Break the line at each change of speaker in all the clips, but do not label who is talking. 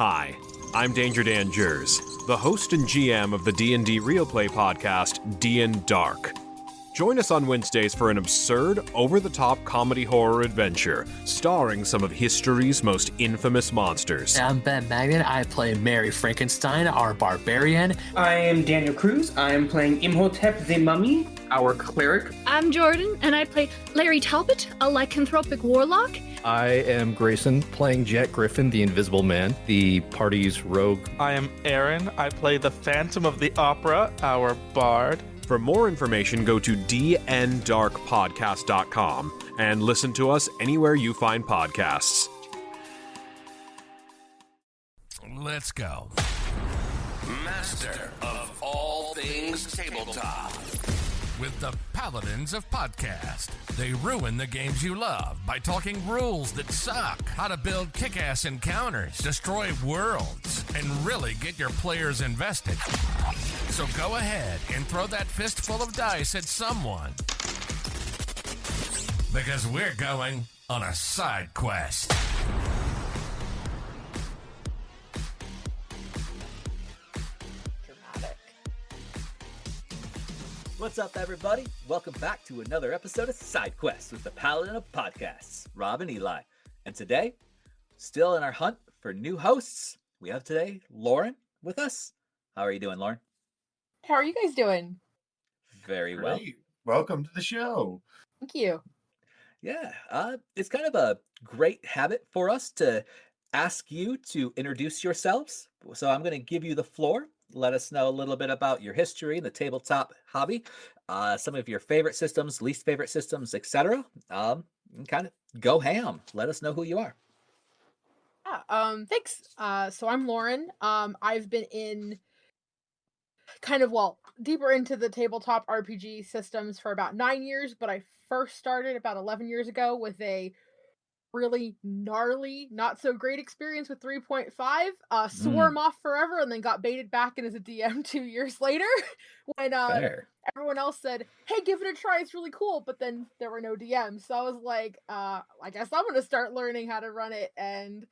Hi, I'm Danger Dan Jers, the host and GM of the D&D Real Play podcast, D&D Dark. Join us on Wednesdays for an absurd, over-the-top comedy horror adventure, starring some of history's most infamous monsters.
I'm Ben Magnet. I play Mary Frankenstein, our barbarian.
I am Daniel Cruz. I am playing Imhotep the Mummy, our cleric.
I'm Jordan, and I play Larry Talbot, a lycanthropic warlock.
I am Grayson, playing Jet Griffin, the Invisible Man, the party's rogue.
I am Aaron. I play the Phantom of the Opera, our bard.
For more information, go to dndarkpodcast.com and listen to us anywhere you find podcasts.
Let's go. Master of all things tabletop. With the Paladins of Podcast. They ruin the games you love by talking rules that suck, how to build kick-ass encounters, destroy worlds, and really get your players invested. So go ahead and throw that fistful of dice at someone. Because we're going on a side quest.
What's up, everybody? Welcome back to another episode of SideQuests with the Paladin of Podcasts, Rob and Eli. And today, still in our hunt for new hosts, we have today Lauren with us. How are you doing, Lauren?
How are you guys doing?
Very well.
Great. Welcome to the show.
Thank you.
Yeah, it's kind of a great habit for us to ask you to introduce yourselves. So I'm going to give you the floor. Let us know a little bit about your history in the tabletop hobby, some of your favorite systems, least favorite systems, etc. And kind of go ham. Let us know who you are.
Thanks. So I'm Lauren. I've been in deeper into the tabletop RPG systems for about 9 years, but I first started about 11 years ago with a really gnarly, not so great experience with 3.5, swore him off forever, and then got baited back in as a DM 2 years later when everyone else said, hey, give it a try, it's really cool, but then there were no DMs. So I was like, I guess I'm gonna start learning how to run it. And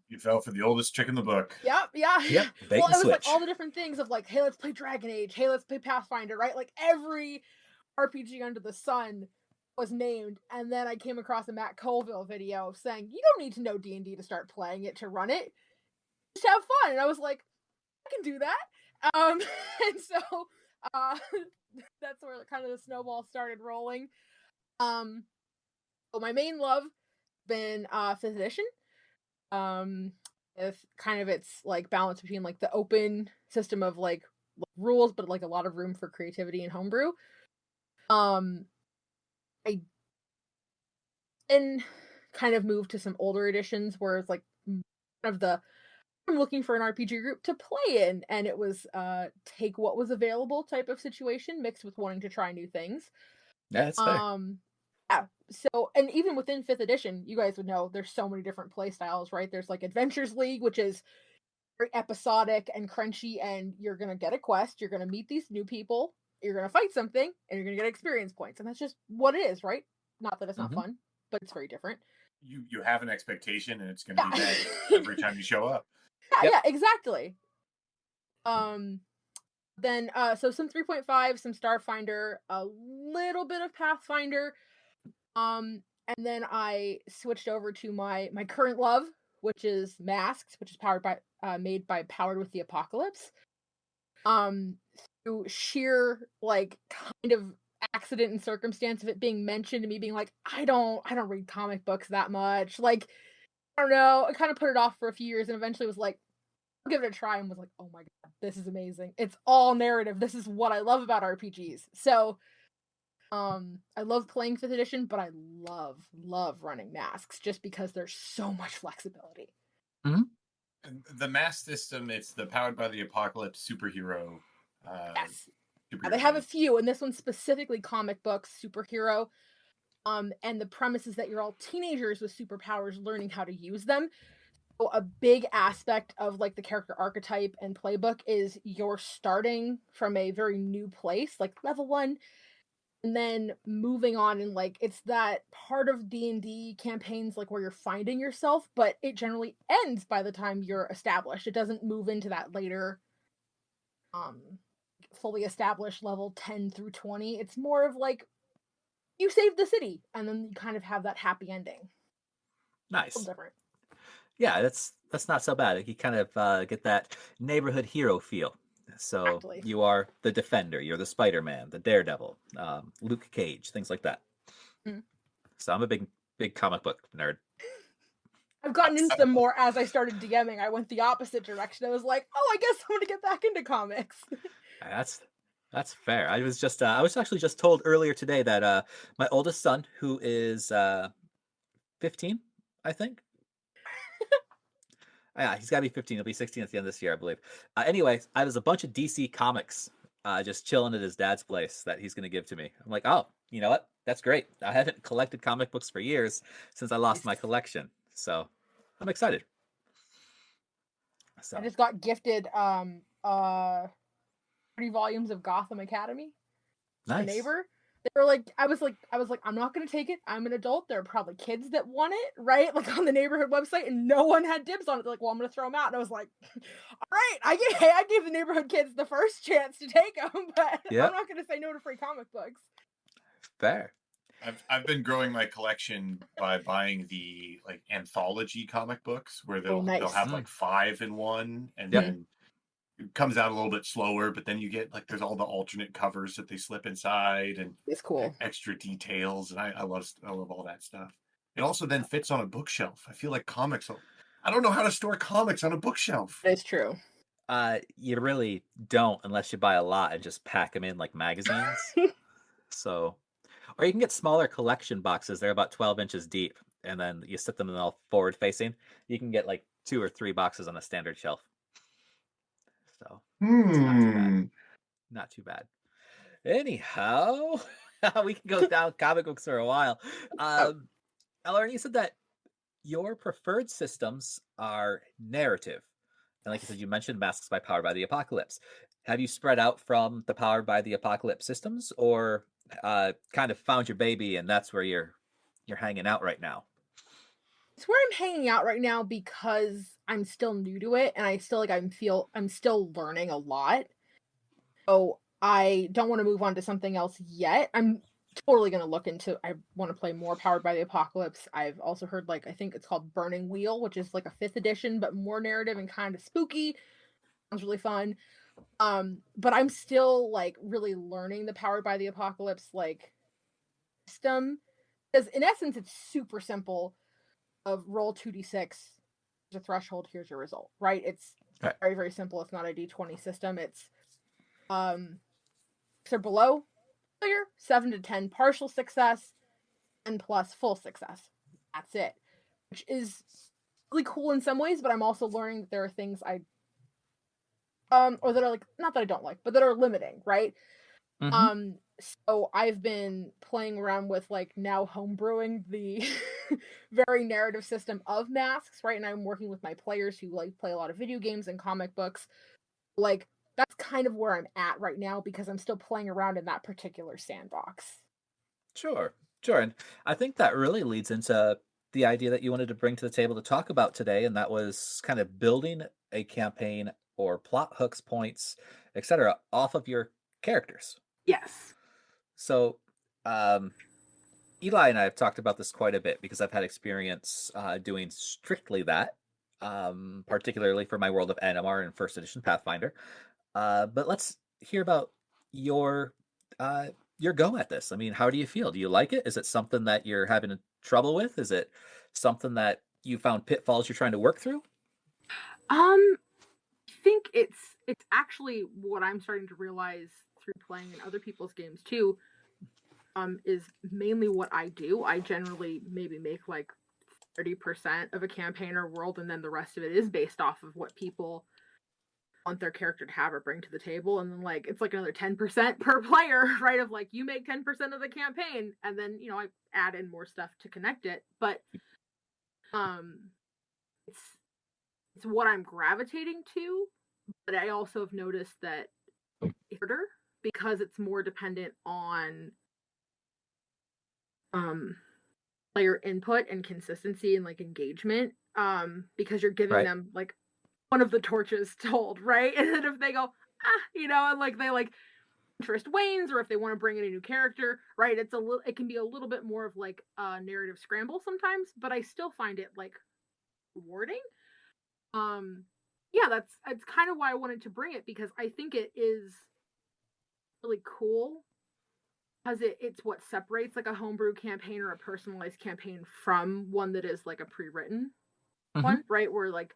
you fell for the oldest trick in the book.
Yep. Well, it was like all the different things of like, hey, let's play Dragon Age, hey, let's play Pathfinder, right? Like every RPG under the sun was named, and then I came across a Matt Colville video saying you don't need to know D&D to start playing it to run it, just have fun. And I was like, I can do that. And so that's where kind of the snowball started rolling. So my main love been 5th edition. If kind of it's like balance between like the open system of like rules, but like a lot of room for creativity and homebrew. I kind of moved to some older editions where it's like kind of I'm looking for an RPG group to play in, and it was take what was available type of situation mixed with wanting to try new things.
Yeah, that's fair.
Yeah. So, and even within 5th edition, you guys would know there's so many different play styles, right? There's like Adventures League, which is very episodic and crunchy, and you're gonna get a quest, you're gonna meet these new people, you're going to fight something, and you're going to get experience points. And that's just what it is, right? Not that it's not fun, but it's very different.
You have an expectation, and it's going to be that every time you show up.
Yeah, exactly. Then, so some 3.5, some Starfinder, a little bit of Pathfinder. And then I switched over to my current love, which is Masks, which is made by Powered with the Apocalypse. Through sheer like kind of accident and circumstance of it being mentioned and me being like, I don't read comic books that much. Like, I don't know. I kind of put it off for a few years and eventually was like, I'll give it a try, and was like, oh my god, this is amazing. It's all narrative. This is what I love about RPGs. So I love playing 5th edition, but I love running Masks just because there's so much flexibility.
Mm-hmm. The Mask system, it's the Powered by the Apocalypse superhero.
Yes. They have a few, and this one's specifically comic books, superhero. And the premise is that you're all teenagers with superpowers learning how to use them. So a big aspect of like the character archetype and playbook is you're starting from a very new place, like level 1, and then moving on, and like it's that part of D&D campaigns like where you're finding yourself, but it generally ends by the time you're established. It doesn't move into that later fully established level 10 through 20. It's more of like you save the city and then you kind of have that happy ending.
Nice.
Different.
Yeah, that's not so bad. You kind of get that neighborhood hero feel. So
Exactly.
you are the Defender, you're the Spider-Man, the Daredevil, Luke Cage, things like that.
Mm.
So I'm a big comic book nerd.
I've gotten into them more as I started DMing. I went the opposite direction. I was like, oh, I guess I'm going to get back into comics.
That's fair. I was actually just told earlier today that my oldest son, who is 15, I think. Yeah, he's got to be 15. He'll be 16 at the end of this year, I believe. Anyway, I was a bunch of DC comics just chilling at his dad's place that he's going to give to me. I'm like, oh, you know what? That's great. I haven't collected comic books for years since I lost my collection. So I'm excited. So
I just got gifted 3 volumes of Gotham Academy.
Nice.
A neighbor. They were like, I was like, I'm not gonna take it. I'm an adult. There are probably kids that want it, right? Like on the neighborhood website, and no one had dibs on it. They're like, well, I'm gonna throw them out. And I was like, all right, I gave the neighborhood kids the first chance to take them, but I'm not gonna say no to free comic books.
Fair.
I've been growing my collection by buying the like anthology comic books where they'll have like 5 in one, and then it comes out a little bit slower, but then you get like there's all the alternate covers that they slip inside and
it's cool,
extra details, and I love all that stuff. It also then fits on a bookshelf. I feel like comics. I don't know how to store comics on a bookshelf.
It's true.
You really don't unless you buy a lot and just pack them in like magazines. So, or you can get smaller collection boxes. They're about 12 inches deep, and then you set them in all forward facing. You can get like 2 or 3 boxes on a standard shelf. So it's not too bad. Anyhow, we can go down comic books for a while. Lauren, you said that your preferred systems are narrative. And like you said, you mentioned Masks by Powered by the Apocalypse. Have you spread out from the Powered by the Apocalypse systems, or kind of found your baby and that's where you're hanging out right now?
It's where I'm hanging out right now because I'm still new to it, and I still I'm still learning a lot. So I don't want to move on to something else yet. I'm totally going to look into, I want to play more Powered by the Apocalypse. I've also heard I think it's called Burning Wheel, which is like a 5th edition, but more narrative and kind of spooky. Sounds really fun. But I'm still really learning the Powered by the Apocalypse system, because in essence it's super simple. Of roll 2d6, there's a threshold, here's your result, right? It's very, very simple. It's not a d20 system. It's so below failure, 7 to 10 partial success, and plus full success. That's it. Which is really cool in some ways, but I'm also learning that there are things or that are not that I don't like, but that are limiting, right? Mm-hmm. So I've been playing around with now homebrewing the very narrative system of Masks, right? And I'm working with my players who play a lot of video games and comic books. That's kind of where I'm at right now because I'm still playing around in that particular sandbox.
Sure. And I think that really leads into the idea that you wanted to bring to the table to talk about today, and that was kind of building a campaign or plot hooks, points, etc., off of your characters.
Yes.
So, Eli and I have talked about this quite a bit because I've had experience doing strictly that, particularly for my World of NMR and First Edition Pathfinder. But let's hear about your go at this. I mean, how do you feel? Do you like it? Is it something that you're having trouble with? Is it something that you found pitfalls you're trying to work through?
I think it's actually what I'm starting to realize through playing in other people's games too, is mainly what I do. I generally maybe make 30% of a campaign or world, and then the rest of it is based off of what people want their character to have or bring to the table, and then it's another 10% per player, right? Of you make 10% of the campaign, and then I add in more stuff to connect it. But it's what I'm gravitating to, but I also have noticed that it's harder because it's more dependent on player input and consistency and like engagement, because you're giving
Right.
them like one of the torches to hold, right? And then if they go, and like they like interest wanes, or if they want to bring in a new character, right? It can be a little bit more of like a narrative scramble sometimes, but I still find it like rewarding. Yeah, that's kind of why I wanted to bring it, because I think it is really cool, because it's what separates like a homebrew campaign or a personalized campaign from one that is like a pre-written one, right? Where like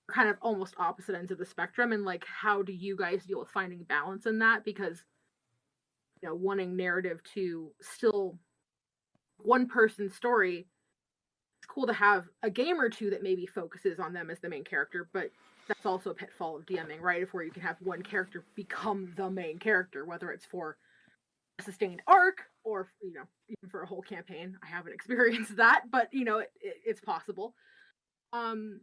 kind of almost opposite ends of the spectrum, and like how do you guys deal with finding balance in that? Because wanting narrative to still one person's story, it's cool to have a game or two that maybe focuses on them as the main character, but that's also a pitfall of DMing, right? If where you can have one character become the main character, whether it's for a sustained arc or even for a whole campaign. I haven't experienced that, but it's possible. So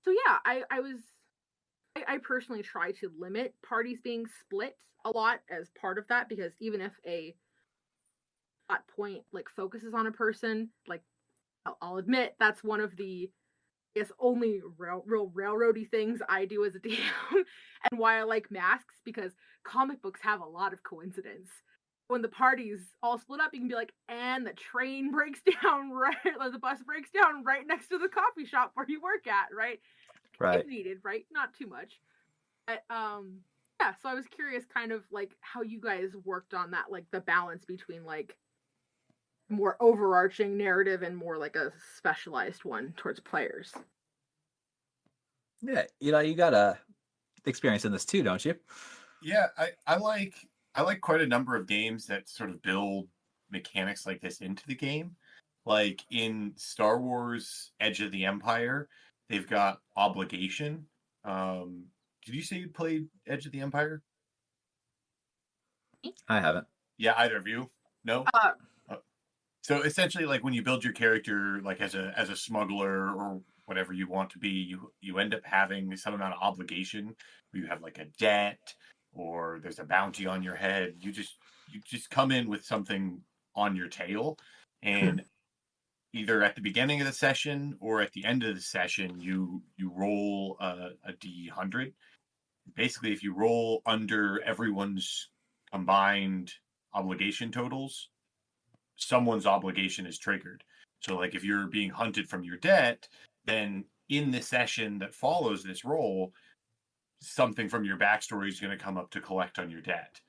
yeah, I personally try to limit parties being split a lot as part of that, because even if a plot point like focuses on a person, like I'll admit that's one of the only real railroady things I do as a DM, and why I like masks, because comic books have a lot of coincidence. When the parties all split up, you can be like, and the train breaks down right, or the bus breaks down right next to the coffee shop where you work at, right?
Right.
If needed, right? Not too much. But yeah, so I was curious kind of like how you guys worked on that, like the balance between like more overarching narrative and more like a specialized one towards players.
Yeah, you got a experience in this too, don't you?
Yeah, I like quite a number of games that sort of build mechanics like this into the game. Like in Star Wars Edge of the Empire, they've got obligation. Did you say you played Edge of the Empire?
I haven't.
Yeah, either of you? No? So essentially, like when you build your character, like as a smuggler or whatever you want to be, you end up having some amount of obligation. You have like a debt, or there's a bounty on your head. You just come in with something on your tail, and either at the beginning of the session or at the end of the session, you roll a D100. Basically, if you roll under everyone's combined obligation totals, someone's obligation is triggered. So like if you're being hunted from your debt, then in the session that follows this roll, something from your backstory is going to come up to collect on your debt.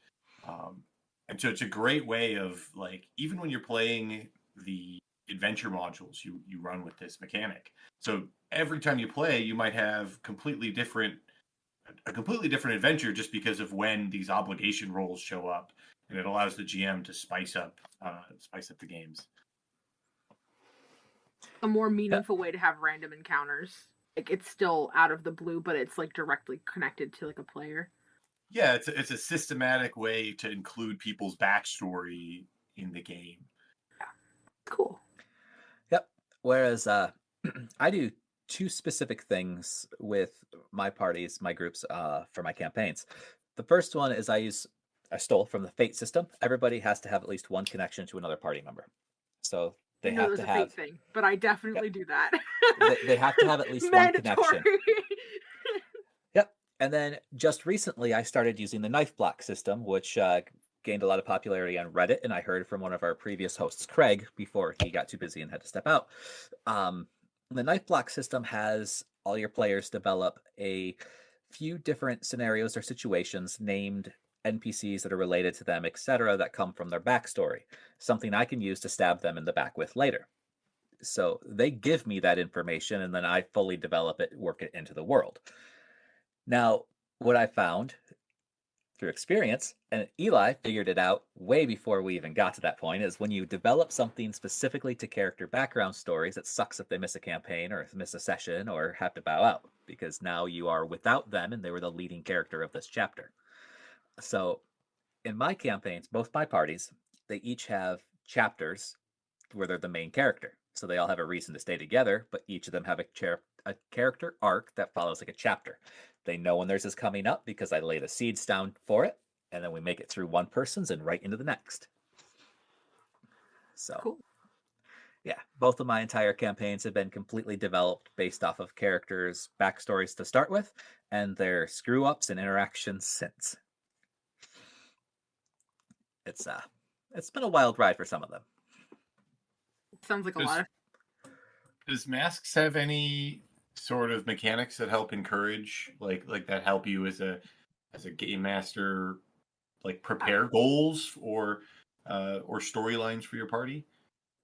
And so it's a great way of like, even when you're playing the adventure modules, you run with this mechanic. So every time you play, you might have a completely different adventure just because of when these obligation rolls show up, and it allows the GM to spice up the games.
A more meaningful way to have random encounters. Like it's still out of the blue, but it's like directly connected to like a player.
Yeah, it's a systematic way to include people's backstory in the game.
Yeah. Cool.
Yep. Whereas I do two specific things with my parties, my groups, for my campaigns. The first one is I stole from the Fate system. Everybody has to have at least one connection to another party member. So they have to have
a Fate thing, but I definitely do that.
they have to have at least one connection. Yep. And then just recently, I started using the knife block system, which gained a lot of popularity on Reddit, and I heard from one of our previous hosts, Craig, before he got too busy and had to step out. The knife block system has all your players develop a few different scenarios or situations named NPCs that are related to them, etc., that come from their backstory, something I can use to stab them in the back with later. So they give me that information, and then I fully develop it, work it into the world. Now, what I found through experience, and Eli figured it out way before we even got to that point, is when you develop something specifically to character background stories, it sucks if they miss a campaign or miss a session or have to bow out, because now you are without them and they were the leading character of this chapter. So in my campaigns, both my parties, they each have chapters where they're the main character. So they all have a reason to stay together, but each of them have a character arc that follows like a chapter. They know when theirs is coming up because I lay the seeds down for it, and then we make it through one person's and right into the next. So,
Cool.
yeah, both of my entire campaigns have been completely developed based off of characters' backstories to start with, and their screw ups and interactions since. It's been a wild ride for some of them.
Sounds like a lot of.
Does Masks have any sort of mechanics that help encourage, like that help you as a game master, like prepare goals or storylines for your party?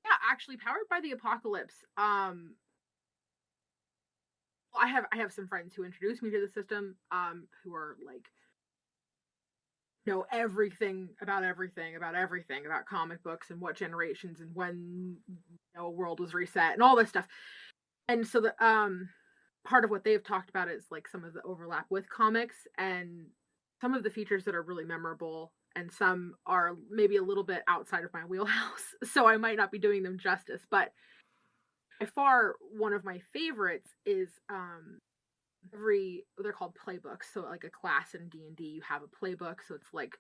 Yeah, actually, Powered by the Apocalypse. I have some friends who introduced me to the system, who are like know everything about comic books and what generations and when a world was reset and all this stuff. And so the part of what they've talked about is like some of the overlap with comics and some of the features that are really memorable, and some are maybe a little bit outside of my wheelhouse, so I might not be doing them justice. But by far, one of my favorites is they're called playbooks. So like a class in D&D, you have a playbook. So it's like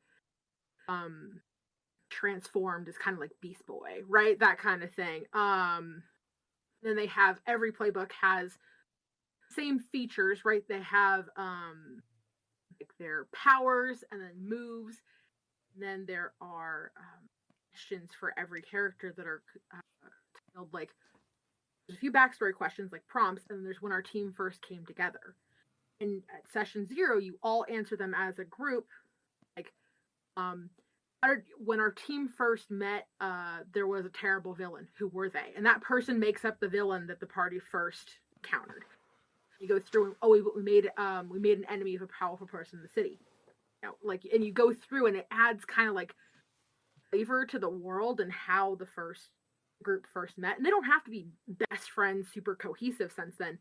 transformed is kind of like Beast Boy, right? That kind of thing. Then they have, every playbook has same features, right? They have like their powers and then moves. And then there are questions for every character that are titled like, there's a few backstory questions like prompts, and then there's when our team first came together. And at session 0, you all answer them as a group. Like, when our team first met, there was a terrible villain. Who were they? And that person makes up the villain that the party first encountered. You go through, we made an enemy of a powerful person in the city. And you go through, and it adds kind of like flavor to the world and how the first group first met. And they don't have to be best friends, super cohesive since then.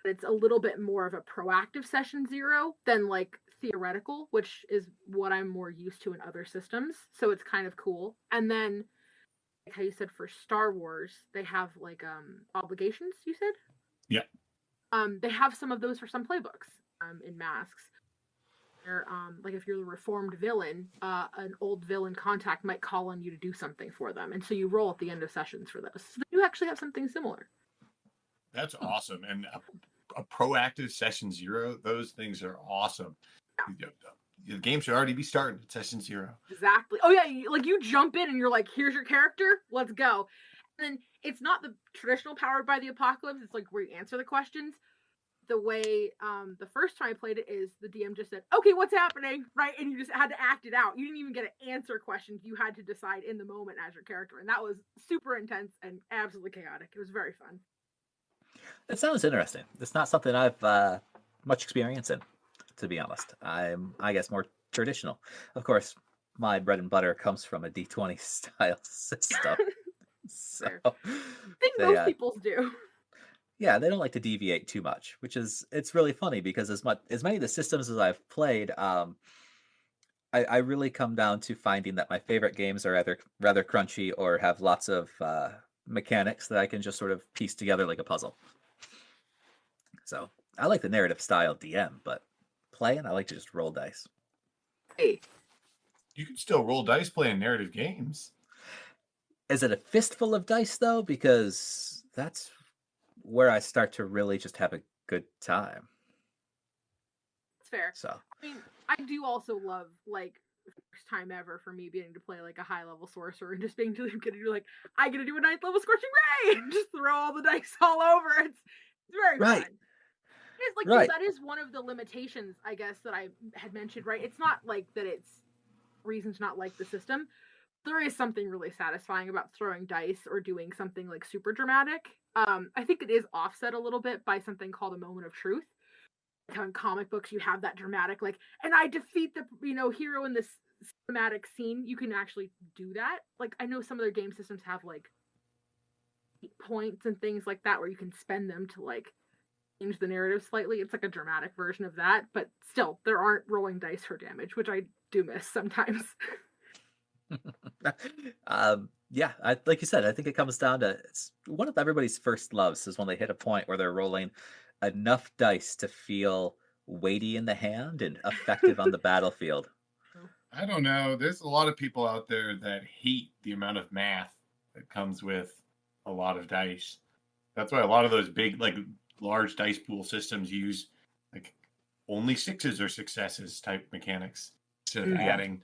It's a little bit more of a proactive session 0 than like theoretical, which is what I'm more used to in other systems. So it's kind of cool. And then, like how you said for Star Wars, they have like obligations, you said?
Yeah.
They have some of those for some playbooks in Masks. Like if you're the reformed villain, an old villain contact might call on you to do something for them, and so you roll at the end of sessions for those. So you actually have something similar.
That's awesome, and a proactive session 0. Those things are awesome. Yeah. The game should already be starting at session 0.
Exactly. Oh yeah, you jump in and you're like, here's your character, let's go. And then it's not the traditional Powered by the Apocalypse. It's like where you answer the questions. The way the first time I played it is the DM just said, okay, what's happening, right? And you just had to act it out. You didn't even get to answer questions. You had to decide in the moment as your character. And that was super intense and absolutely chaotic. It was very fun.
It sounds interesting. It's not something I've much experience in, to be honest. I'm, I guess, more traditional. Of course, my bread and butter comes from a D20 style system. So
I think most people's do.
Yeah, they don't like to deviate too much, it's really funny because as many of the systems as I've played, I really come down to finding that my favorite games are either rather crunchy or have lots of mechanics that I can just sort of piece together like a puzzle. So I like the narrative style DM, but playing, I like to just roll dice.
Hey.
You can still roll dice playing narrative games.
Is it a fistful of dice though? Because that's where I start to really just have a good time.
It's fair.
So
I mean, I do also love like first time ever for me being to play like a high level sorcerer and just being to do like I get to do a 9th level scorching ray and just throw all the dice all over. It's very fun. It's like that is one of the limitations, I guess, that I had mentioned, right? It's not like that it's reason to not like the system. There is something really satisfying about throwing dice or doing something like super dramatic. I think it is offset a little bit by something called a moment of truth. Like how in comic books you have that dramatic, like, and I defeat the hero in this cinematic scene. You can actually do that. Like I know some of their game systems have like points and things like that where you can spend them to like change the narrative slightly. It's like a dramatic version of that, but still there aren't rolling dice for damage, which I do miss sometimes.
Like you said, I think it comes down to it's one of everybody's first loves is when they hit a point where they're rolling enough dice to feel weighty in the hand and effective on the battlefield.
I don't know. There's a lot of people out there that hate the amount of math that comes with a lot of dice. That's why a lot of those big, like large dice pool systems use like only sixes or successes type mechanics instead of adding.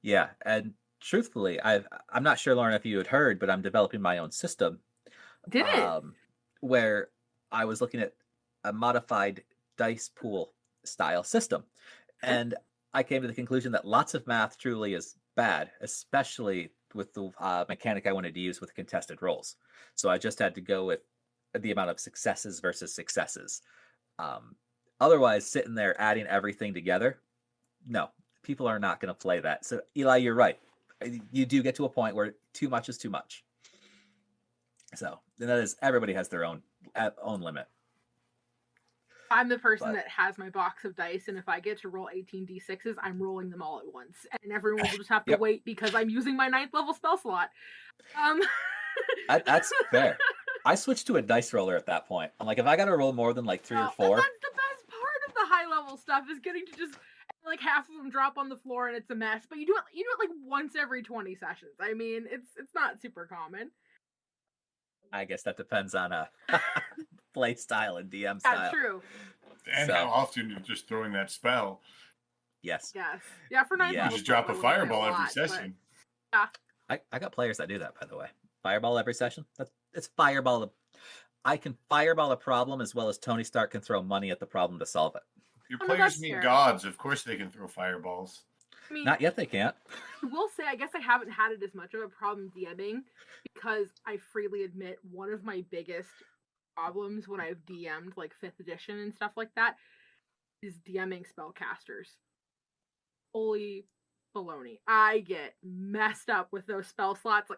Yeah, and truthfully, I'm not sure, Lauren, if you had heard, but I'm developing my own system.
Did it?
Where I was looking at a modified dice pool style system. And I came to the conclusion that lots of math truly is bad, especially with the mechanic I wanted to use with contested rolls. So I just had to go with the amount of successes versus successes. Otherwise, sitting there adding everything together, no, people are not going to play that. So Eli, you're right. You do get to a point where too much is too much. So that is, everybody has their own limit.
I'm the person that has my box of dice, and if I get to roll 18 d6s, I'm rolling them all at once, and everyone will just have to wait because I'm using my 9th level spell slot.
That's fair. I switched to a dice roller at that point. I'm like, if I got to roll more than like 3 or 4,
that's the best part of the high level stuff is getting to just like half of them drop on the floor and it's a mess. But you do it like once every 20 sessions. I mean, it's not super common.
I guess that depends on play style and DM style.
That's true.
And how often you're just throwing that spell.
Yes.
Yeah, for 9
you just drop a fireball every session.
But,
yeah. I got players that do that, by the way. Fireball every session. It's fireball. I can fireball a problem as well as Tony Stark can throw money at the problem to solve it.
Your players mean gods. Of course they can throw fireballs.
I mean,
not yet they can't.
I will say, I guess I haven't had it as much of a problem DMing because I freely admit one of my biggest problems when I've DM'd like 5th edition and stuff like that is DMing spellcasters. Holy baloney. I get messed up with those spell slots.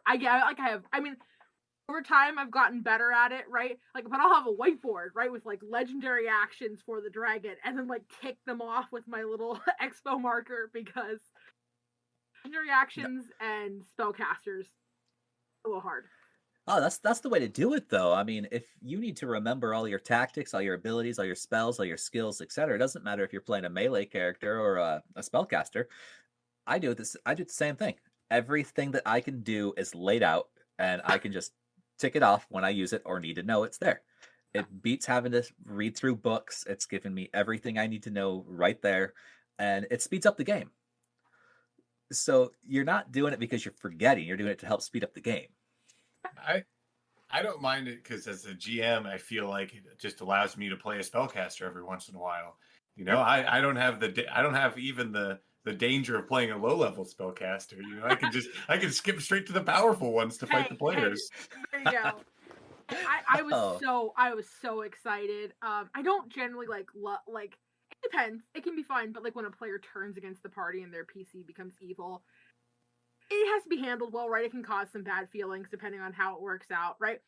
Over time I've gotten better at it, right? Like, but I'll have a whiteboard, right, with like legendary actions for the dragon and then like tick them off with my little expo marker because legendary actions and spellcasters a little hard.
Oh, that's the way to do it, though. I mean, if you need to remember all your tactics, all your abilities, all your spells, all your skills, etc., it doesn't matter if you're playing a melee character or a spellcaster. I do the same thing. Everything that I can do is laid out, and I can just tick it off when I use it or need to know it's there. It beats having to read through books. It's given me everything I need to know right there, and it speeds up the game. So you're not doing it because you're forgetting. You're doing it to help speed up the game.
I don't mind it because as a GM, I feel like it just allows me to play a spellcaster every once in a while. You know, I don't have even the danger of playing a low level spellcaster. You know, I can skip straight to the powerful ones to fight the players.
There you go. I was so excited. I don't generally like it depends. It can be fine, but like when a player turns against the party and their PC becomes evil, it has to be handled well, right? It can cause some bad feelings depending on how it works out, right?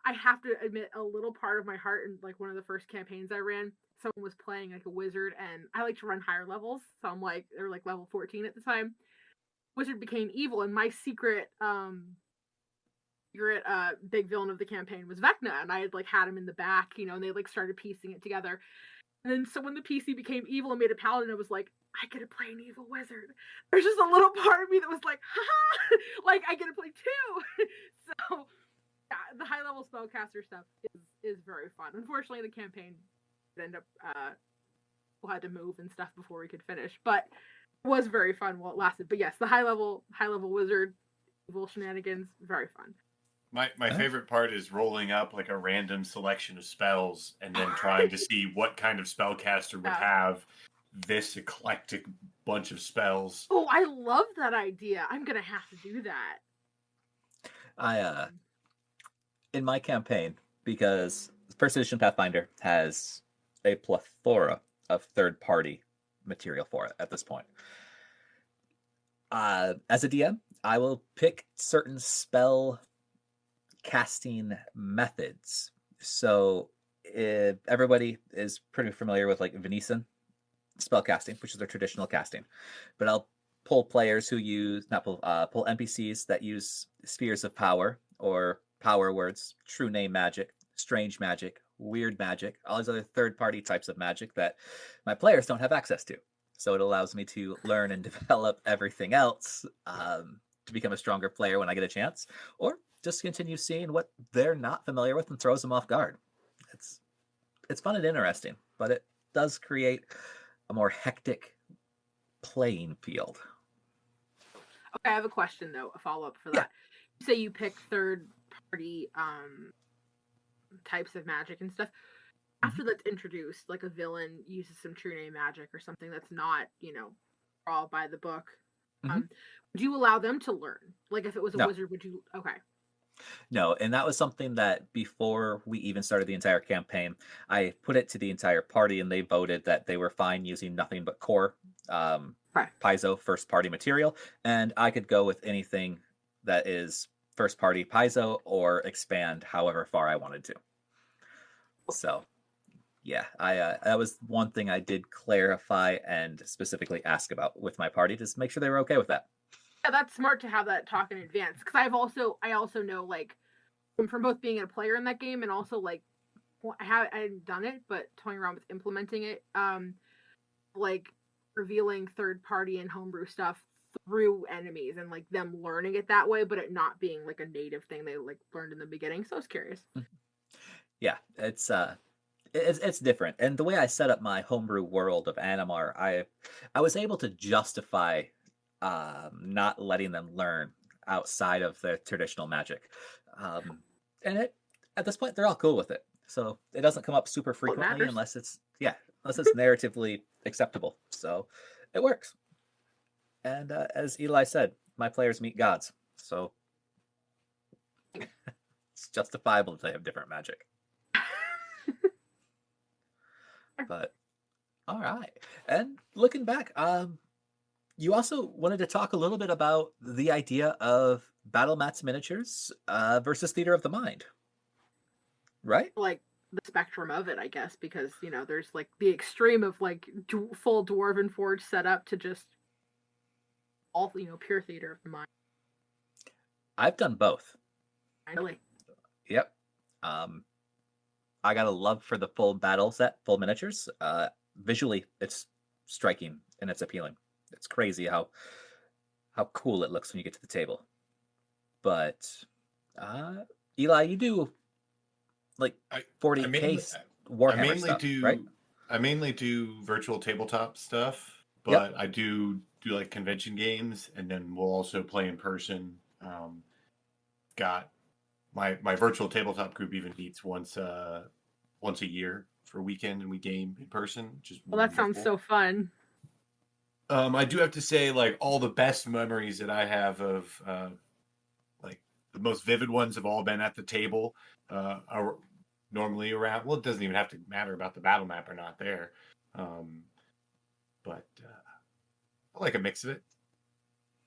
I have to admit, a little part of my heart in like one of the first campaigns I ran, someone was playing like a wizard, and I like to run higher levels, so I'm like, they were like level 14 at the time. Wizard became evil, and my secret big villain of the campaign was Vecna, and I had like had him in the back, you know, and they like started piecing it together. And then so when the PC became evil and made a paladin, I was like, I get to play an evil wizard. There's just a little part of me that was like, haha, like I get to play too. So yeah, the high level spellcaster stuff is very fun. Unfortunately, the campaign ended up we had to move and stuff before we could finish, but it was very fun while it lasted. But yes, the high level wizard evil shenanigans, very fun.
My favorite part is rolling up like a random selection of spells and then trying to see what kind of spellcaster would have this eclectic bunch of spells.
Oh, I love that idea. I'm gonna have to do that.
In my campaign, because First Edition Pathfinder has a plethora of third-party material for it at this point. As a DM, I will pick certain spell casting methods. So everybody is pretty familiar with like Venetian spellcasting, which is their traditional casting. But I'll pull players who pull NPCs that use spheres of power or power words, true name magic, strange magic, weird magic, all these other third-party types of magic that my players don't have access to. So it allows me to learn and develop everything else to become a stronger player when I get a chance, or just continue seeing what they're not familiar with and throws them off guard. It's fun and interesting, but it does create a more hectic playing field.
Okay, I have a question though, a follow-up for that. Say you pick third-party types of magic and stuff. After that's introduced, like a villain uses some true name magic or something that's not, all by the book. Would you allow them to learn? Like if it was a wizard, would you? Okay.
No, and that was something that before we even started the entire campaign, I put it to the entire party, and they voted that they were fine using nothing but core Paizo first-party material, and I could go with anything that is first-party Paizo or expand however far I wanted to. So, yeah, that was one thing I did clarify and specifically ask about with my party to make sure they were okay with that.
Yeah, that's smart to have that talk in advance, because I also know, like, from both being a player in that game and also, like, I hadn't done it, but toying around with implementing it, like, revealing third-party and homebrew stuff through enemies and, like, them learning it that way, but it not being, like, a native thing they, like, learned in the beginning, so I was curious.
Yeah, it's different. And the way I set up my homebrew world of Animar, I was able to justify not letting them learn outside of their traditional magic. And at this point, they're all cool with it. So it doesn't come up super frequently unless it's narratively acceptable. So it works. And as Eli said, my players meet gods. So it's justifiable that they have different magic. But all right. And looking back, you also wanted to talk a little bit about the idea of Battle Mats miniatures versus Theater of the Mind, right?
Like the spectrum of it, I guess, because there's like the extreme of like full Dwarven Forge setup to just all pure Theater of the Mind.
I've done both.
Really?
Yep. I got a love for the full battle set, full miniatures. Visually, it's striking and it's appealing. It's crazy how cool it looks when you get to the table. But Eli, you do like 40K Warhammer stuff, right?
I mainly do virtual tabletop stuff, but I do like convention games, and then we'll also play in person. Got my virtual tabletop group even meets once a year for a weekend, and we game in person.
That sounds so fun.
I do have to say, like, all the best memories that I have of like the most vivid ones have all been at the table. Are normally around. Well, it doesn't even have to matter about the battle map or not there. But I like a mix of it.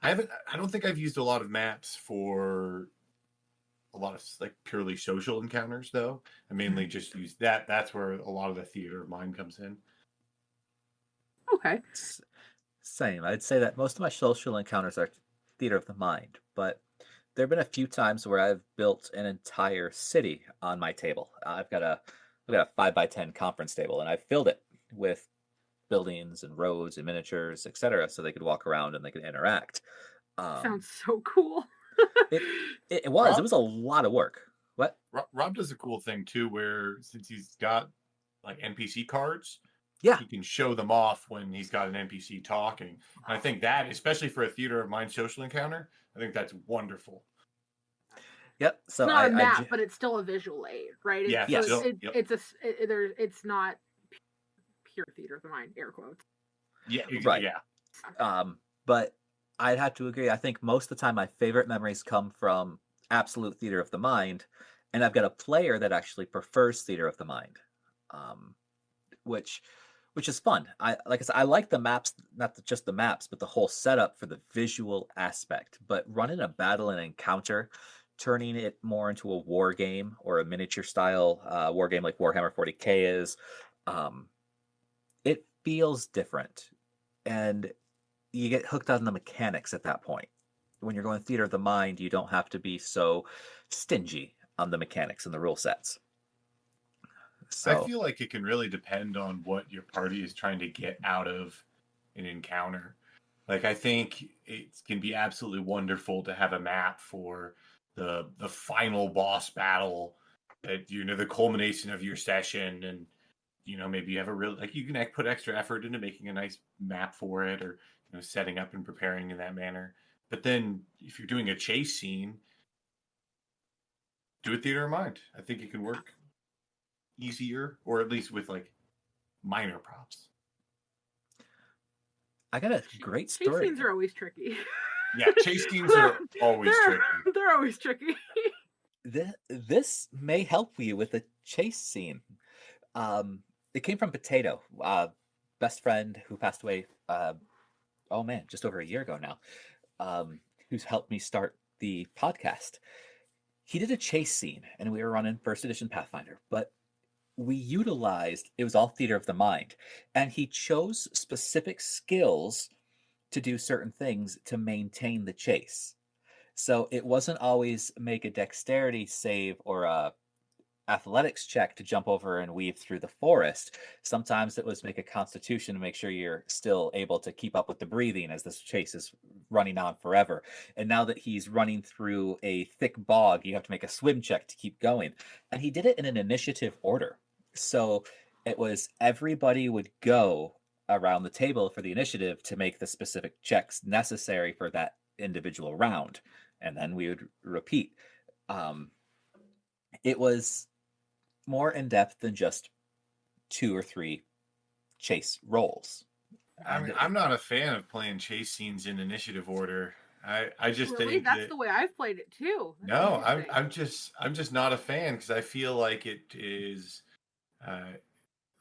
I don't think I've used a lot of maps for a lot of like purely social encounters, though. I mainly just use that. That's where a lot of the Theater of Mind comes in.
Okay.
Same. I'd say that most of my social encounters are Theater of the Mind, but there have been a few times where I've built an entire city on my table. I've got a 5x10 conference table, and I've filled it with buildings and roads and miniatures, etc., so they could walk around and they could interact.
Sounds so cool.
It was. It was a lot of work. What?
Rob does a cool thing too, where since he's got like NPC cards,
he
can show them off when he's got an NPC talking. And I think that, especially for a Theater of Mind social encounter, I think that's wonderful.
Yep. So
it's not a map, but it's still a visual aid, right? It's not pure Theater of the Mind, air quotes.
Yeah.
Right.
Yeah.
But I'd have to agree. I think most of the time my favorite memories come from absolute Theater of the Mind, and I've got a player that actually prefers Theater of the Mind, which is fun. Like I said, I like the maps, not just the maps, but the whole setup for the visual aspect. But running a battle and encounter, turning it more into a war game or a miniature style war game like Warhammer 40K is, it feels different, and you get hooked on the mechanics at that point. When you're going Theater of the Mind, you don't have to be so stingy on the mechanics and the rule sets. So
I feel like it can really depend on what your party is trying to get out of an encounter. Like, I think it can be absolutely wonderful to have a map for the final boss battle, that the culmination of your session, and maybe you have a real, like, you can put extra effort into making a nice map for it, or setting up and preparing in that manner. But then if you're doing a chase scene, do it theater of mind. I think it can work easier, or at least with like minor props.
I got a great story.
Chase scenes are always tricky.
Yeah, chase scenes are always tricky.
They're always tricky.
This may help you with a chase scene. It came from Potato, best friend who passed away, just over a year ago now, who's helped me start the podcast. He did a chase scene, and we were running first edition Pathfinder, but we utilized, it was all theater of the mind, and he chose specific skills to do certain things to maintain the chase. So it wasn't always make a dexterity save or a athletics check to jump over and weave through the forest. Sometimes it was make a constitution to make sure you're still able to keep up with the breathing as this chase is running on forever. And now that he's running through a thick bog, you have to make a swim check to keep going. And he did it in an initiative order. So it was everybody would go around the table for the initiative to make the specific checks necessary for that individual round. And then we would repeat. It was more in depth than just 2 or 3 chase rolls.
I'm not a fan of playing chase scenes in initiative order. I just think
that's the way I've played it too.
No, I'm just not a fan, because I feel like it is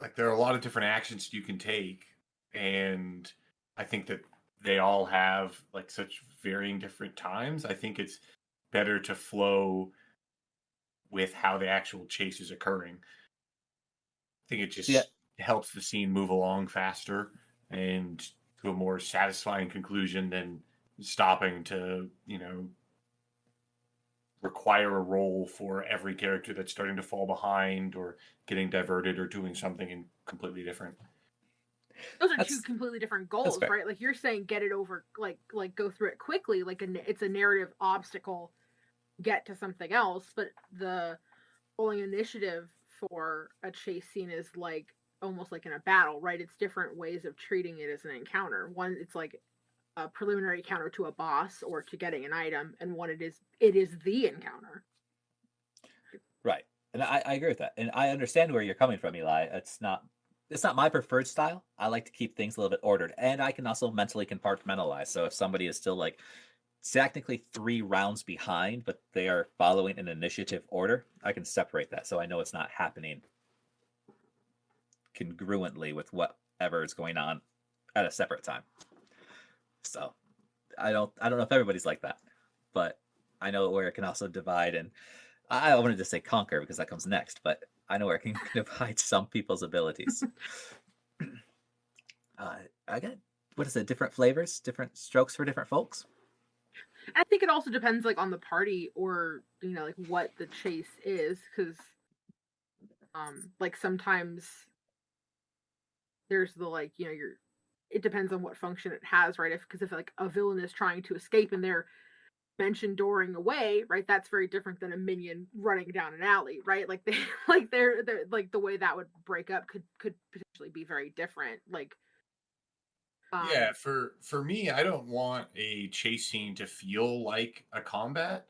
like there are a lot of different actions you can take, and I think that they all have like such varying different times. I think it's better to flow with how the actual chase is occurring. I think it just helps the scene move along faster and to a more satisfying conclusion than stopping to, require a roll for every character that's starting to fall behind or getting diverted or doing something completely different.
Those are two completely different goals, right? Like, you're saying get it over, like go through it quickly, like it's a narrative obstacle, get to something else. But the rolling initiative for a chase scene is like almost like in a battle, right? It's different ways of treating it as an encounter. One, it's like a preliminary encounter to a boss or to getting an item, and one, it is the encounter.
Right. And I agree with that. And I understand where you're coming from, Eli. It's not my preferred style. I like to keep things a little bit ordered, and I can also mentally compartmentalize. So if somebody is still like technically 3 rounds behind, but they are following an initiative order, I can separate that. So I know it's not happening congruently with whatever is going on at a separate time. So I don't know if everybody's like that, but I know where it can also divide, and I wanted to say conquer because that comes next, but I know where it can divide some people's abilities. I got, what is it, different flavors, different strokes for different folks?
I think it also depends like on the party, or like what the chase is, because like sometimes there's the like it depends on what function it has, right? Because if like a villain is trying to escape and they're mentioned dooring away, right, that's very different than a minion running down an alley, right? Like they're like the way that would break up could potentially be very different. Like
yeah, for me, I don't want a chase scene to feel like a combat,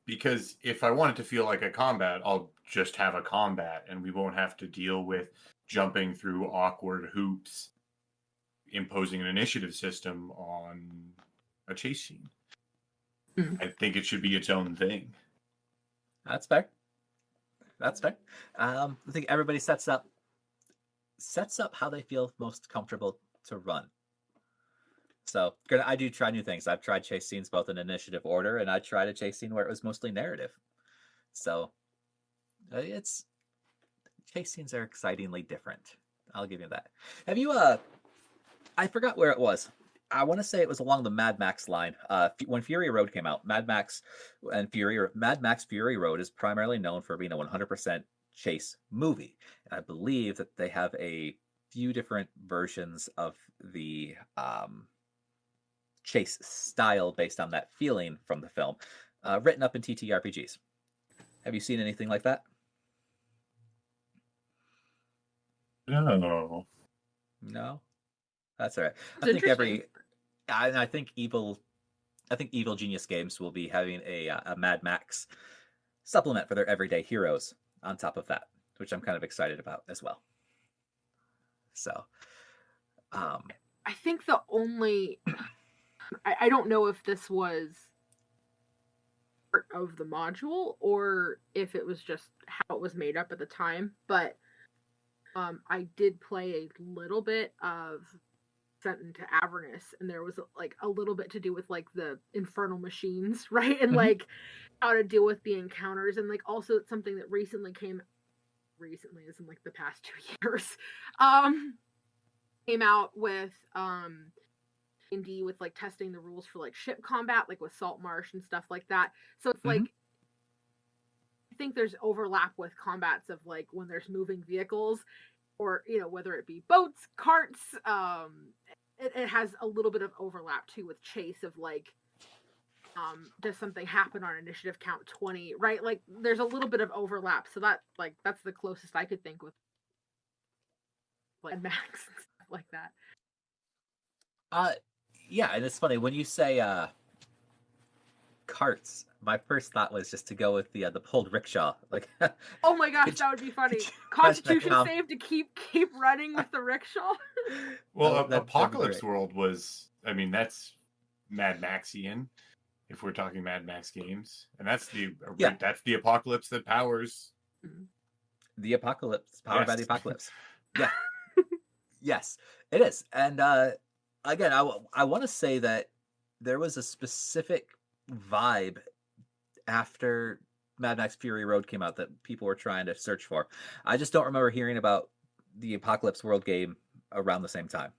because if I want it to feel like a combat, I'll just have a combat and we won't have to deal with jumping through awkward hoops, imposing an initiative system on a chase scene. I think it should be its own thing.
That's fair. I think everybody sets up how they feel most comfortable to run. So I do try new things. I've tried chase scenes both in initiative order, and I tried a chase scene where it was mostly narrative. So chase scenes are excitingly different. I'll give you that. Have you I forgot where it was. I want to say it was along the Mad Max line. When Fury Road came out, Mad Max Fury Road is primarily known for being a 100% chase movie. And I believe that they have a few different versions of the chase style based on that feeling from the film, written up in TTRPGs. Have you seen anything like that?
No.
No, that's all right.
It's
I think Evil Genius Games will be having a Mad Max supplement for their everyday heroes on top of that, which I'm kind of excited about as well. So,
I think the only I don't know if this was part of the module or if it was just how it was made up at the time, but I did play a little bit of Sent into Avernus, and there was like a little bit to do with like the infernal machines, right? And like how to deal with the encounters, and like also it's something that recently as in like the past 2 years, came out with D&D with like testing the rules for like ship combat, like with Saltmarsh and stuff like that. So it's like I think there's overlap with combats of like when there's moving vehicles, or whether it be boats, carts. It has a little bit of overlap too with chase of like, does something happen on initiative count 20, right? Like there's a little bit of overlap, so that's the closest I could think with like Max and stuff like that.
Yeah, and it's funny when you say carts. My first thought was just to go with the pulled rickshaw. Like,
oh my gosh, that would be funny. Constitution save to keep running with the rickshaw.
Well, Apocalypse World was, that's Mad Maxian, if we're talking Mad Max games, and that's the apocalypse that powers
the apocalypse, powered by the apocalypse. Yeah, yes, it is. And again, I want to say that there was a specific vibe after Mad Max Fury Road came out that people were trying to search for. I just don't remember hearing about the Apocalypse World game around the same time.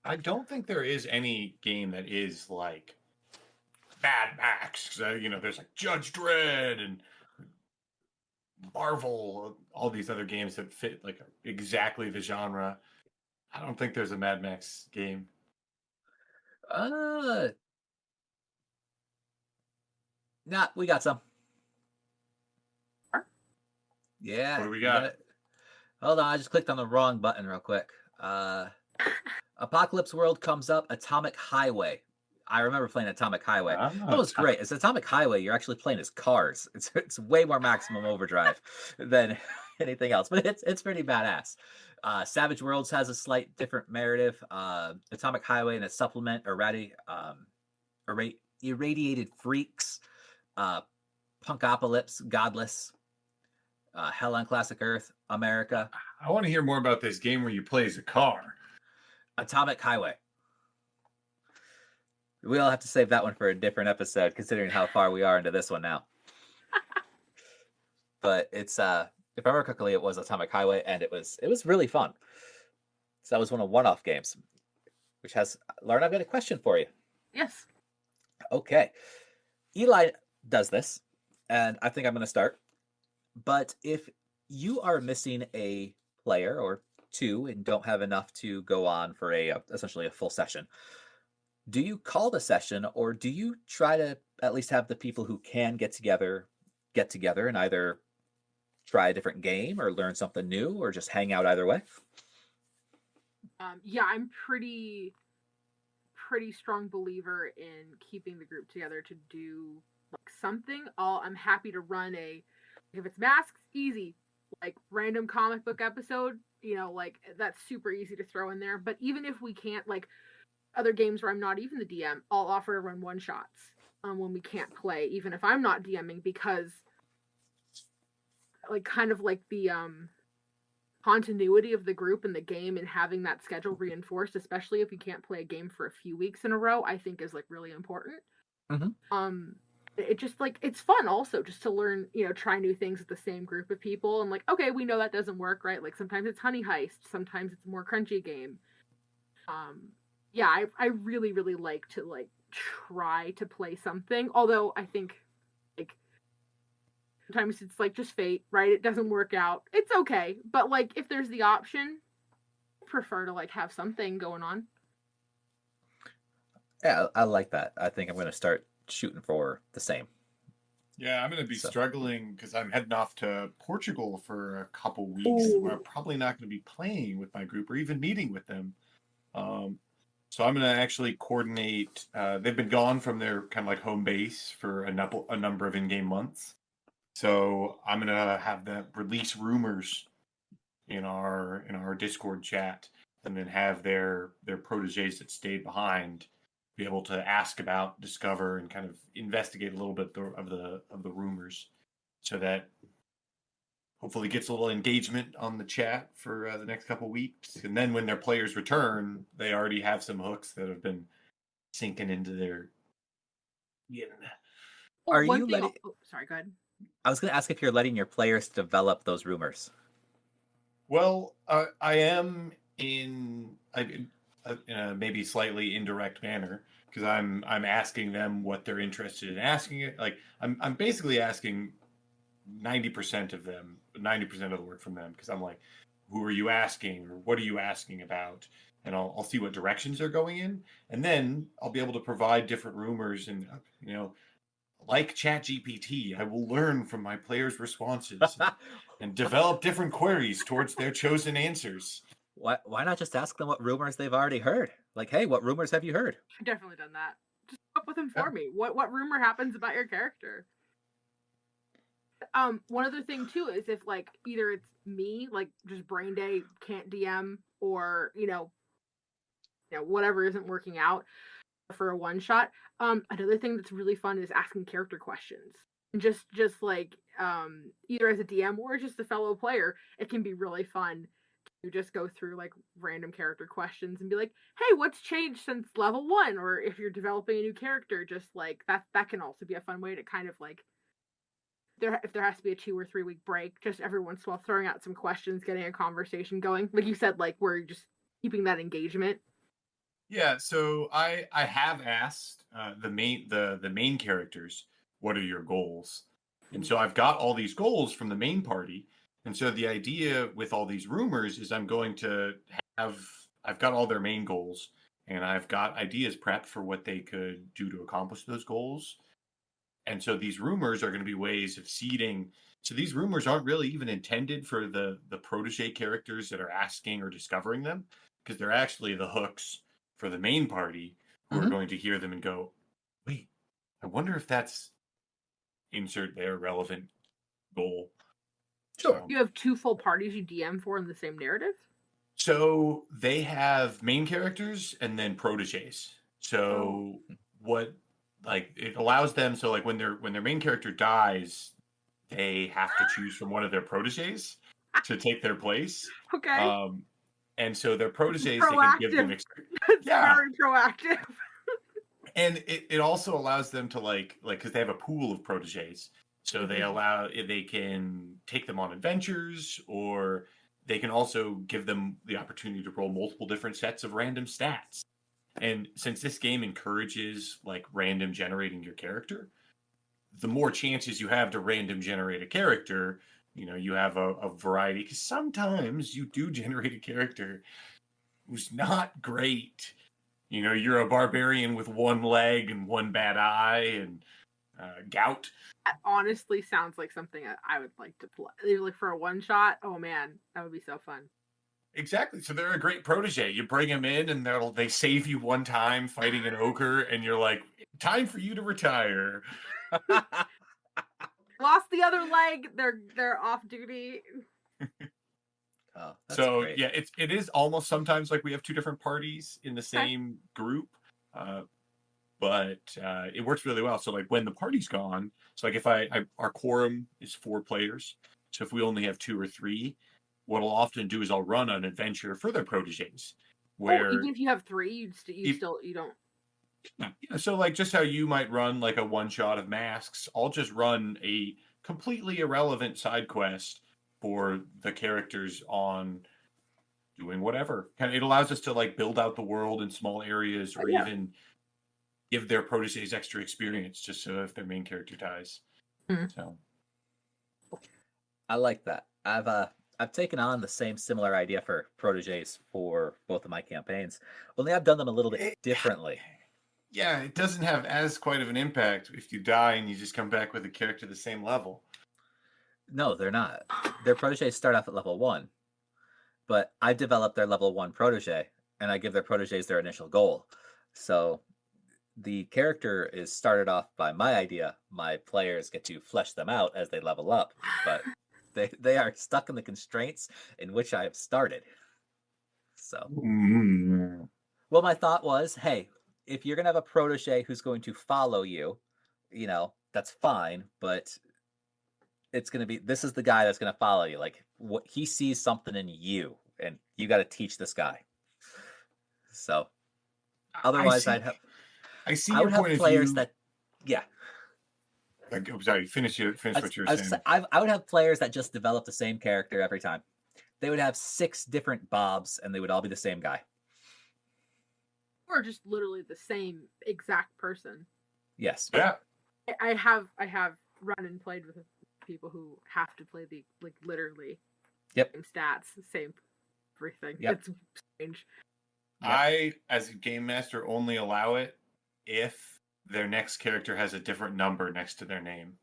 I don't think there is any game that is like Mad Max. There's like Judge Dredd and Marvel, all these other games that fit like exactly the genre. I don't think there's a Mad Max game.
Nah, we got some. Yeah.
What do we got?
Hold on, I just clicked on the wrong button real quick. Apocalypse World comes up, Atomic Highway. I remember playing Atomic Highway. That was great. It's Atomic Highway. You're actually playing as cars. It's way more maximum overdrive than anything else, but it's pretty badass. Savage Worlds has a slight different narrative. Atomic Highway and its supplement, Irradiated Freaks, Punkopolis, Godless, Hell on Classic Earth, America.
I want to hear more about this game where you play as a car.
Atomic Highway. We'll have to save that one for a different episode, considering how far we are into this one now. But it's, if I remember correctly, it was Atomic Highway, and it was really fun. So that was one-off games, which has, Lauren, I've got a question for you.
Yes.
Okay. Eli does this, and I think I'm going to start. But if you are missing a player or two and don't have enough to go on for essentially a full session, do you call the session, or do you try to at least have the people who can get together and either try a different game or learn something new or just hang out either way?
Yeah, I'm pretty strong believer in keeping the group together to do like something. I'm happy to run if it's masks, easy, like random comic book episode, like that's super easy to throw in there. But even if we can't, like other games where I'm not even the DM, I'll offer to run one shots when we can't play, even if I'm not DMing, because like kind of like the continuity of the group and the game and having that schedule reinforced, especially if you can't play a game for a few weeks in a row, I think is like really important. It just like, it's fun also just to learn, try new things with the same group of people. And like, okay, we know that doesn't work, right? Like sometimes it's Honey Heist, sometimes it's a more crunchy game. Yeah, I really, really like to like try to play something. Although I think like sometimes it's like just fate, right? It doesn't work out. It's okay. But like if there's the option, I prefer to like have something going on.
Yeah, I like that. I think I'm going to start shooting for the same.
Yeah, I'm going to be struggling because I'm heading off to Portugal for a couple weeks where I'm probably not going to be playing with my group or even meeting with them. So I'm going to actually coordinate. They've been gone from their kind of like home base for a number of in-game months. So I'm going to have them release rumors in our Discord chat, and then have their proteges that stayed behind be able to ask about, discover, and kind of investigate a little bit of the rumors, so that hopefully gets a little engagement on the chat for the next couple weeks. And then when their players return, they already have some hooks that have been sinking into their.
Are you
letting? Sorry, go ahead.
I was going to ask if you're letting your players develop those rumors.
Well, I am in a maybe slightly indirect manner, because I'm asking them what they're interested in asking it. Like I'm basically asking 90% of them, 90% of the work from them, because I'm like, who are you asking, or what are you asking about? And I'll see what directions they're going in, and then I'll be able to provide different rumors. And like ChatGPT, I will learn from my players' responses and develop different queries towards their chosen answers.
Why not just ask them what rumors they've already heard? Like, hey, what rumors have you heard?
I've definitely done that. Just come up with them for me. What rumor happens about your character? One other thing too is if like either it's me, like just brain day, can't DM, or whatever isn't working out for a one shot. Another thing that's really fun is asking character questions. And just like either as a DM or just a fellow player, it can be really fun to just go through like random character questions and be like, hey, what's changed since level 1? Or if you're developing a new character, just like that can also be a fun way to kind of like if there has to be a 2 or 3 week break, just every once in a while throwing out some questions, getting a conversation going. Like you said, like we're just keeping that engagement.
Yeah, so I have asked the main characters, what are your goals? And so I've got all these goals from the main party. And so the idea with all these rumors is I've got all their main goals, and I've got ideas prepped for what they could do to accomplish those goals. And so these rumors are going to be ways of seeding. So these rumors aren't really even intended for the protege characters that are asking or discovering them, because they're actually the hooks for the main party who are going to hear them and go, wait, I wonder if that's insert their relevant goal.
Sure.
You have 2 full parties you DM for in the same narrative?
So they have main characters and then proteges. So what, like, it allows them, so like when their main character dies, they have to choose from one of their proteges to take their place.
Okay.
And so their proteges, they can give them
very proactive.
And it also allows them to like because they have a pool of proteges, so they can take them on adventures, or they can also give them the opportunity to roll multiple different sets of random stats. And since this game encourages like random generating your character, the more chances you have to random generate a character, you have a variety, because sometimes you do generate a character who's not great. You're a barbarian with 1 leg and 1 bad eye and gout.
That honestly sounds like something I would like to play. Like for a one shot, oh man, that would be so fun.
Exactly. So they're a great protege. You bring them in, and they save you one time fighting an ogre, and you're like, time for you to retire.
Lost the other leg. They're off duty.
Oh, that's
so
great.
Yeah, it is almost sometimes like we have 2 different parties in the same group, but it works really well. So like when the party's gone, so like if our quorum is 4 players, so if we only have 2 or 3, what I'll often do is I'll run an adventure for their proteges. Where
even if you have 3, you don't.
Yeah, so like just how you might run like a one shot of masks, I'll just run a completely irrelevant side quest for the characters on doing whatever. It allows us to like build out the world in small areas, or even give their proteges extra experience, just so if their main character dies. So
I like that. I've taken on the similar idea for proteges for both of my campaigns. Only I've done them a little bit differently.
Yeah, it doesn't have as quite of an impact if you die and you just come back with a character the same level.
No, they're not. Their proteges start off at level 1. But I've developed their level 1 protege, and I give their proteges their initial goal. So the character is started off by my idea. My players get to flesh them out as they level up, but they are stuck in the constraints in which I have started. So, well, my thought was, hey, if you're going to have a protege who's going to follow you, that's fine, but it's going to be, this is the guy that's going to follow you. Like, what he sees something in you, and you got to teach this guy. So, otherwise, I would have players that, yeah.
I'm sorry, finish what you were saying.
I would have players that just develop the same character every time. They would have 6 different Bobs, and they would all be the same guy.
Or just literally the same exact person.
Yes.
Yeah.
I have run and played with people who have to play the literally same stats, same everything.
Yep.
It's strange.
I, as a game master, only allow it if their next character has a different number next to their name.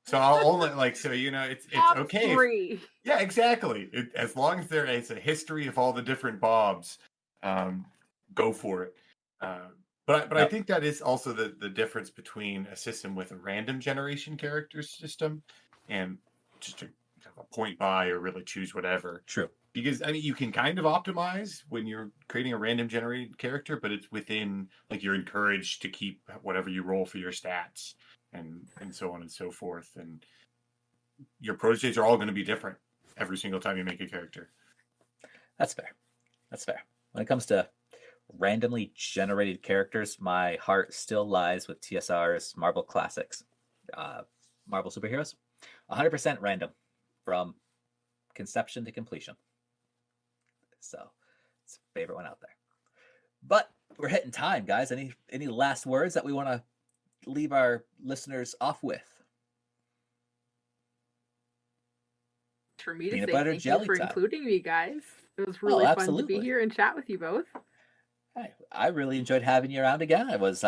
So I'll only it's okay.
3.
Yeah, exactly. As long as there is a history of all the different Bobs, go for it. But I think that is also the difference between a system with a random generation character system and just a point buy or really choose whatever.
True.
Because you can kind of optimize when you're creating a random generated character, but it's within you're encouraged to keep whatever you roll for your stats and so on and so forth. And your proteges are all going to be different every single time you make a character. That's fair.
When it comes to randomly generated characters, my heart still lies with TSR's Marvel Classics. Marvel Superheroes. 100% random from conception to completion. So it's a favorite one out there. But we're hitting time, guys. Any last words that we want to leave our listeners off with?
For me to
Peanut
say
butter
thank
jelly
you for
time.
including me, guys. It was really fun to
absolutely.
be here and chat with you both.
Hey, I really enjoyed having you around again. It was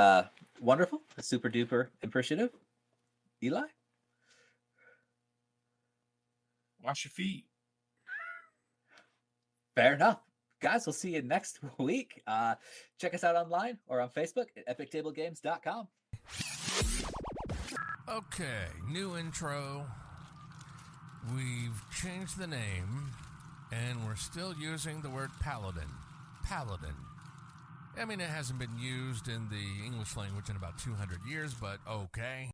wonderful. Super duper appreciative. Eli?
Wash your feet.
Fair enough. Guys, we'll see you next week. Check us out online or on Facebook at epictablegames.com.
Okay, new intro. We've changed the name, and we're still using the word paladin. Paladin. I mean, it hasn't been used in the English language in about 200 years, but okay.